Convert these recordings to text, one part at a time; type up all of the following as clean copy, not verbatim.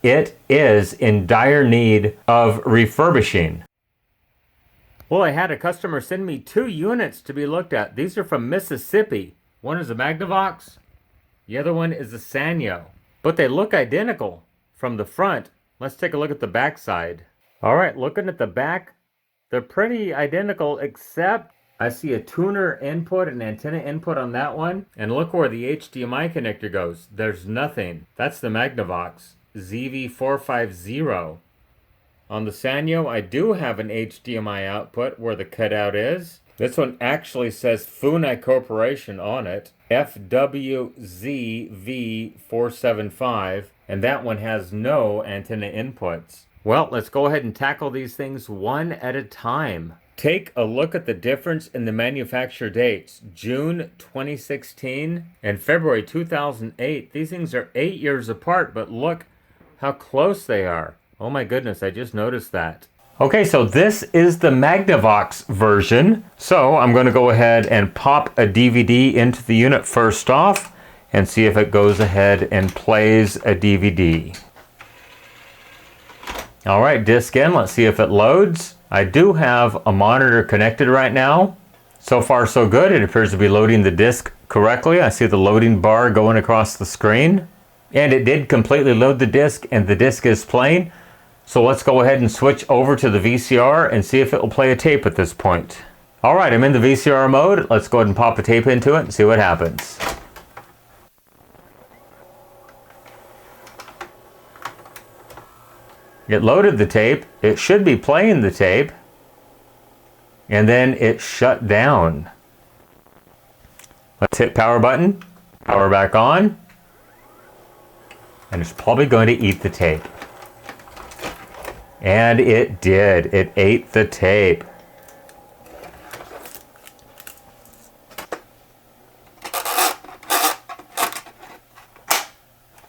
It is in dire need of refurbishing. Well, I had a customer send me 2 units to be looked at. These are from Mississippi. One is a Magnavox, the other one is a Sanyo. But they look identical from the front. Let's take a look at the back side. All right, looking at the back, they're pretty identical, except I see a tuner input and antenna input on that one. And look where the HDMI connector goes. There's nothing. That's the Magnavox ZV450. On the Sanyo, I do have an HDMI output where the cutout is. This one actually says Funai Corporation on it, FWZV475, and that one has no antenna inputs. Well, let's go ahead and tackle these things one at a time. Take a look at the difference in the manufacture dates, June 2016 and February 2008. These things are 8 years apart, but look how close they are. Oh my goodness, I just noticed that. Okay, so this is the Magnavox version. So I'm going to go ahead and pop a DVD into the unit first off and see if it goes ahead and plays a DVD. All right, disc in, let's see if it loads. I do have a monitor connected right now. So far so good, it appears to be loading the disc correctly. I see the loading bar going across the screen. And it did completely load the disc and the disc is playing. So let's go ahead and switch over to the VCR and see if it will play a tape at this point. All right, I'm in the VCR mode. Let's go ahead and pop a tape into it and see what happens. It loaded the tape. It should be playing the tape. And then it shut down. Let's hit power button, power back on. And it's probably going to eat the tape. And it did. It ate the tape.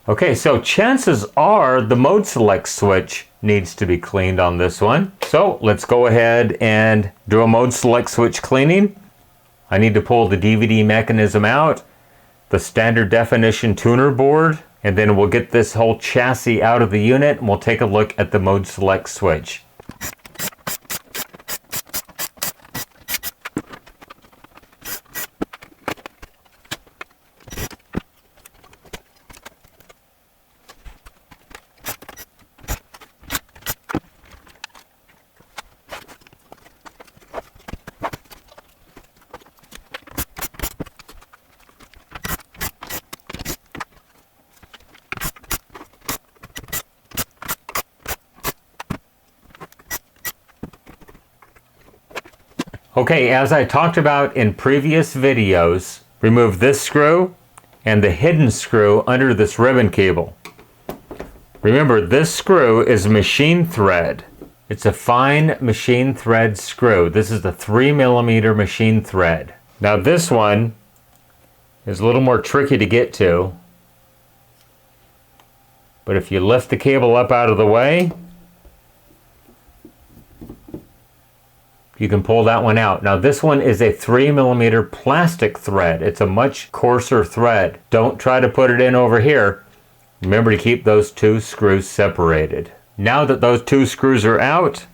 Okay, so chances are the mode select switch needs to be cleaned on this one. So let's go ahead and do a mode select switch cleaning. I need to pull the DVD mechanism out, the standard definition tuner board, and then we'll get this whole chassis out of the unit and we'll take a look at the mode select switch. Okay, as I talked about in previous videos, remove this screw and the hidden screw under this ribbon cable. Remember, this screw is machine thread. It's a fine machine thread screw. This is the 3mm machine thread. Now this one is a little more tricky to get to, but if you lift the cable up out of the way, you can pull that one out. Now this one is a 3mm plastic thread. It's a much coarser thread. Don't try to put it in over here. Remember to keep those 2 screws separated. Now that those 2 screws are out,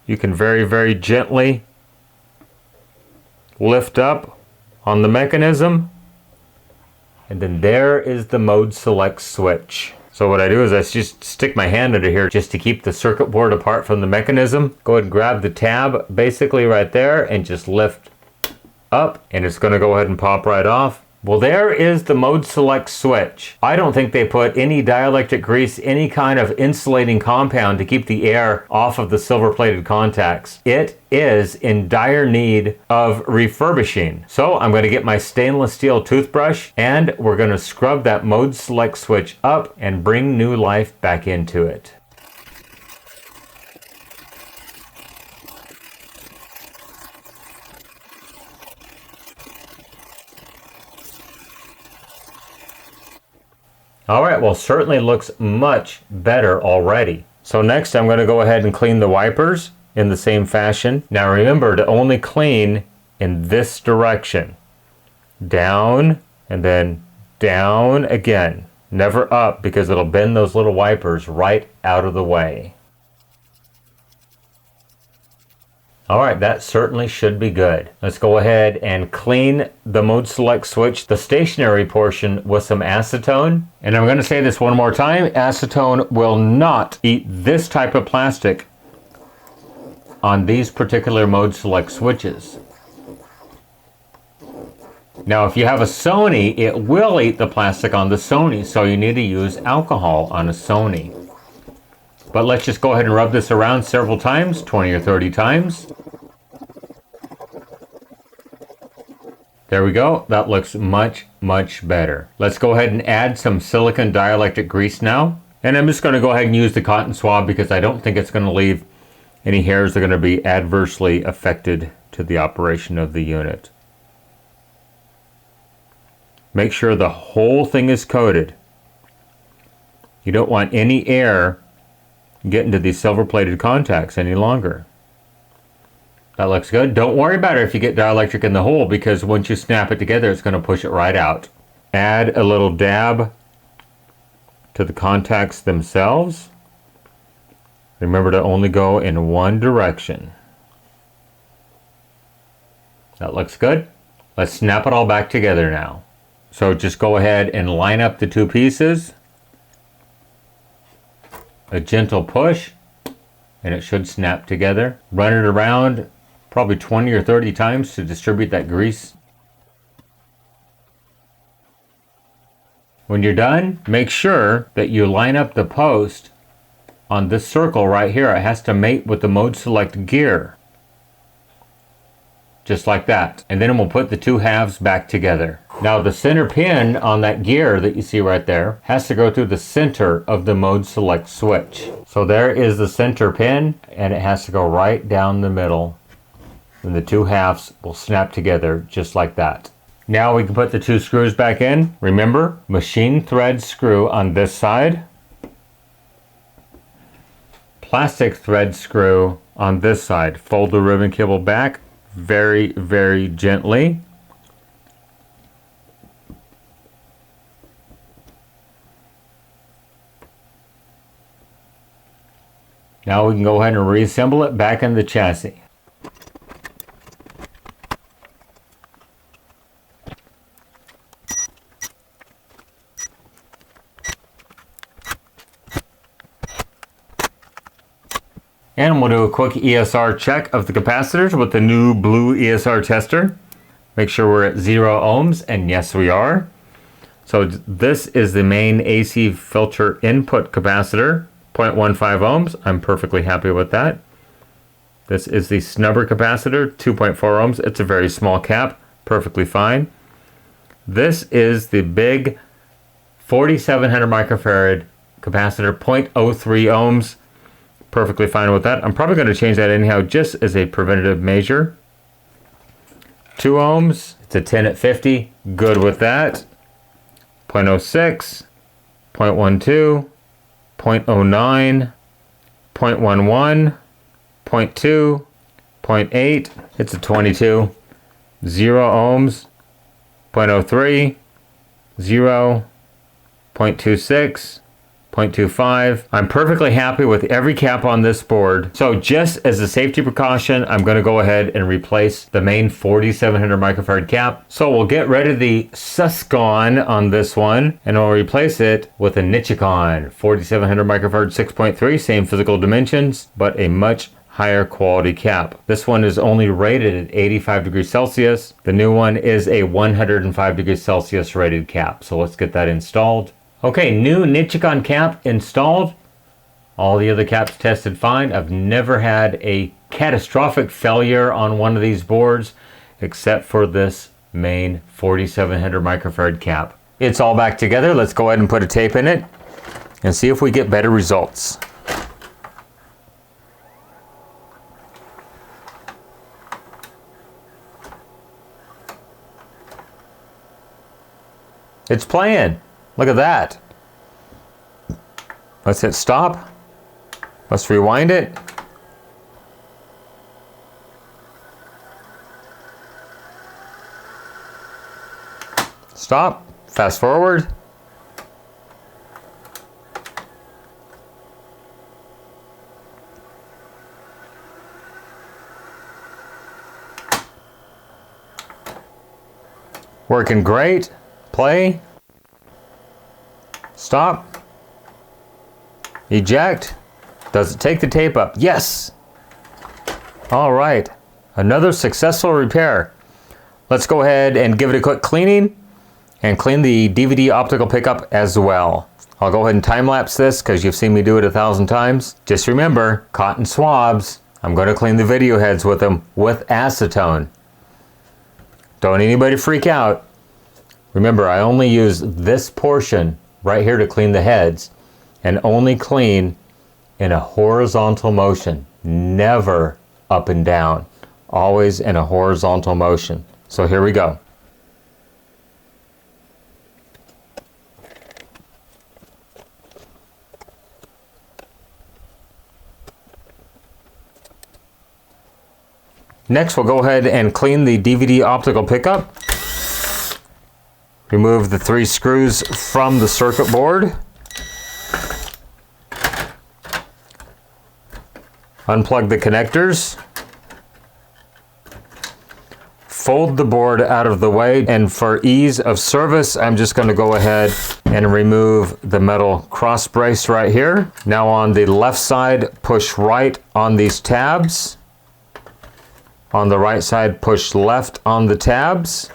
you can very, very gently lift up on the mechanism, and then there is the mode select switch. So what I do is I just stick my hand under here just to keep the circuit board apart from the mechanism. Go ahead and grab the tab basically right there and just lift up, and it's going to go ahead and pop right off. Well, there is the mode select switch. I don't think they put any dielectric grease, any kind of insulating compound to keep the air off of the silver-plated contacts. It is in dire need of refurbishing. So I'm going to get my stainless steel toothbrush and we're going to scrub that mode select switch up and bring new life back into it. All right, well, certainly looks much better already. So next I'm going to go ahead and clean the wipers in the same fashion. Now remember to only clean in this direction. Down and then down again. never up, because it'll bend those little wipers right out of the way. Alright, that certainly should be good. Let's go ahead and clean the mode select switch, the stationary portion, with some acetone. And I'm going to say this one more time, acetone will not eat this type of plastic on these particular mode select switches. Now if you have a Sony, it will eat the plastic on the Sony, so you need to use alcohol on a Sony. But let's just go ahead and rub this around several times, 20 or 30 times. There we go. That looks much, much better. Let's go ahead and add some silicone dielectric grease now. And I'm just going to go ahead and use the cotton swab because I don't think it's going to leave any hairs that are going to be adversely affected to the operation of the unit. Make sure the whole thing is coated. You don't want any air get into these silver-plated contacts any longer. That looks good. Don't worry about it if you get dielectric in the hole, because once you snap it together, it's going to push it right out. Add a little dab to the contacts themselves. Remember to only go in one direction. That looks good. Let's snap it all back together now. So just go ahead and line up the two pieces. A gentle push, and it should snap together. Run it around probably 20 or 30 times to distribute that grease. When you're done, make sure that you line up the post on this circle right here. It has to mate with the mode select gear. Just like that. And then we'll put the two halves back together. Now the center pin on that gear that you see right there has to go through the center of the mode select switch. So there is the center pin, and it has to go right down the middle. And the two halves will snap together just like that. Now we can put the two screws back in. Remember, machine thread screw on this side. Plastic thread screw on this side. Fold the ribbon cable back very, very gently. Now we can go ahead and reassemble it back in the chassis. And we'll do a quick ESR check of the capacitors with the new blue ESR tester. Make sure we're at 0 ohms, and yes we are. So this is the main AC filter input capacitor, 0.15 ohms. I'm perfectly happy with that. This is the snubber capacitor, 2.4 ohms. It's a very small cap, perfectly fine. This is the big 4700 microfarad capacitor, 0.03 ohms. Perfectly fine with that. I'm probably going to change that anyhow just as a preventative measure. 2 ohms. It's a 10 at 50. Good with that. 0.06, 0.12, 0.09, 0.11, 0.2, 0.8. It's a 22. 0 ohms. 0.03, 0, 0.26, 0.25. I'm perfectly happy with every cap on this board. So just as a safety precaution, I'm going to go ahead and replace the main 4700 microfarad cap. So we'll get rid of the Suscon on this one, and we'll replace it with a Nichicon 4700 microfarad 6.3, same physical dimensions, but a much higher quality cap. This one is only rated at 85 degrees Celsius. The new one is a 105 degrees Celsius rated cap. So let's get that installed. Okay, new Nichicon cap installed. All the other caps tested fine. I've never had a catastrophic failure on one of these boards except for this main 4700 microfarad cap. It's all back together. Let's go ahead and put a tape in it and see if we get better results. It's playing. Look at that. Let's hit stop. Let's rewind it. Stop. Fast forward. Working great. Play. Stop. Eject. Does it take the tape up? Yes. All right. Another successful repair. Let's go ahead and give it a quick cleaning and clean the DVD optical pickup as well. I'll go ahead and time-lapse this because you've seen me do it 1,000 times. Just remember, cotton swabs. I'm going to clean the video heads with them with acetone. Don't anybody freak out. Remember, I only use this portion right here to clean the heads and only clean in a horizontal motion. Never up and down. Always in a horizontal motion. So here we go. Next, we'll go ahead and clean the DVD optical pickup. Remove the 3 screws from the circuit board. Unplug the connectors. Fold the board out of the way, and for ease of service, I'm just going to go ahead and remove the metal cross brace right here. Now on the left side, push right on these tabs. On the right side, push left on the tabs.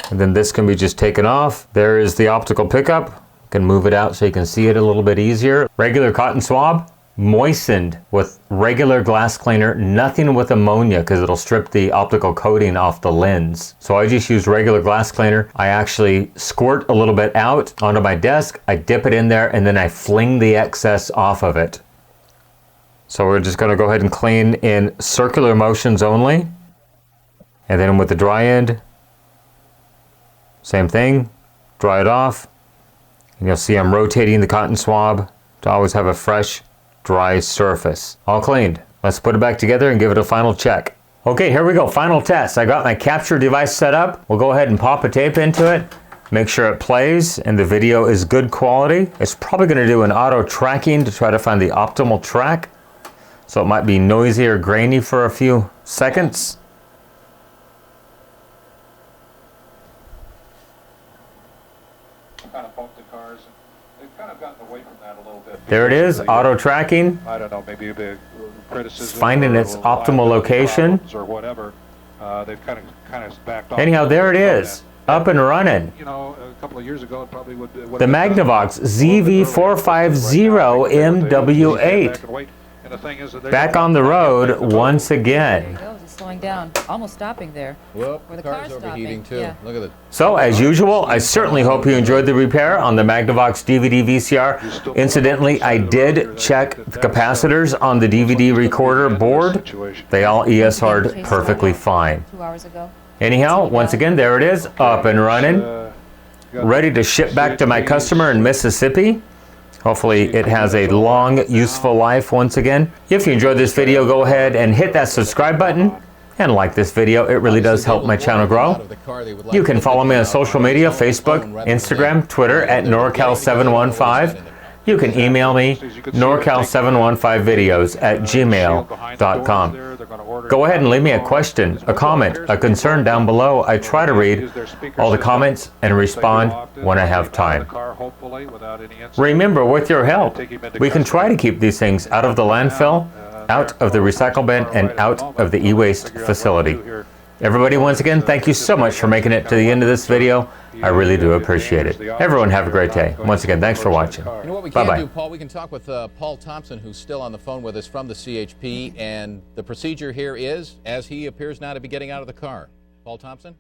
And then this can be just taken off. There is the optical pickup. You can move it out so you can see it a little bit easier. Regular cotton swab, moistened with regular glass cleaner, nothing with ammonia because it'll strip the optical coating off the lens. So I just use regular glass cleaner. I actually squirt a little bit out onto my desk. I dip it in there and then I fling the excess off of it. So we're just going to go ahead and clean in circular motions only. And then with the dry end, same thing, dry it off. And you'll see I'm rotating the cotton swab to always have a fresh, dry surface. All cleaned. Let's put it back together and give it a final check. Okay, here we go, final test. I got my capture device set up. We'll go ahead and pop a tape into it. Make sure it plays and the video is good quality. It's probably going to do an auto tracking to try to find the optimal track. So it might be noisy or grainy for a few seconds. Kind of bumped the cars. They've kind of gotten away from that a little bit. There it is, auto tracking. I don't know, maybe a big criticism. It's finding its optimal location. Or whatever. They've kind of backed off. Anyhow, there it is, up and running. You know, a couple of years ago, it probably would. The Magnavox ZV450MW8A. Back on the road once again. There you go, it's slowing down, almost stopping there. Whoop, Or the car's car's overheating stopping. too. Yeah. Look at it. So, as usual, I certainly hope you enjoyed the repair on the Magnavox DVD VCR. Incidentally, I did check the capacitors on the DVD recorder board. They all ESR'd perfectly fine. 2 hours ago. Anyhow, once again, there it is, up and running. Ready to ship back to my customer in Mississippi. Hopefully it has a long, useful life once again. If you enjoyed this video, go ahead and hit that subscribe button and like this video. It really does help my channel grow. You can follow me on social media, Facebook, Instagram, Twitter at NorCal715. You can email me, norcal715videos@gmail.com. Go ahead and leave me a question, a comment, a concern down below. I try to read all the comments and respond when I have time. Remember, with your help, we can try to keep these things out of the landfill, out of the recycle bin, and out of the e-waste facility. Everybody, once again, thank you so much for making it to the end of this video. I really do appreciate it. Everyone have a great day. Once again, thanks for watching. You know what we can Bye-bye. do, Paul? We can talk with Paul Thompson, who's still on the phone with us from the CHP, and the procedure here is, as he appears now to be getting out of the car. Paul Thompson?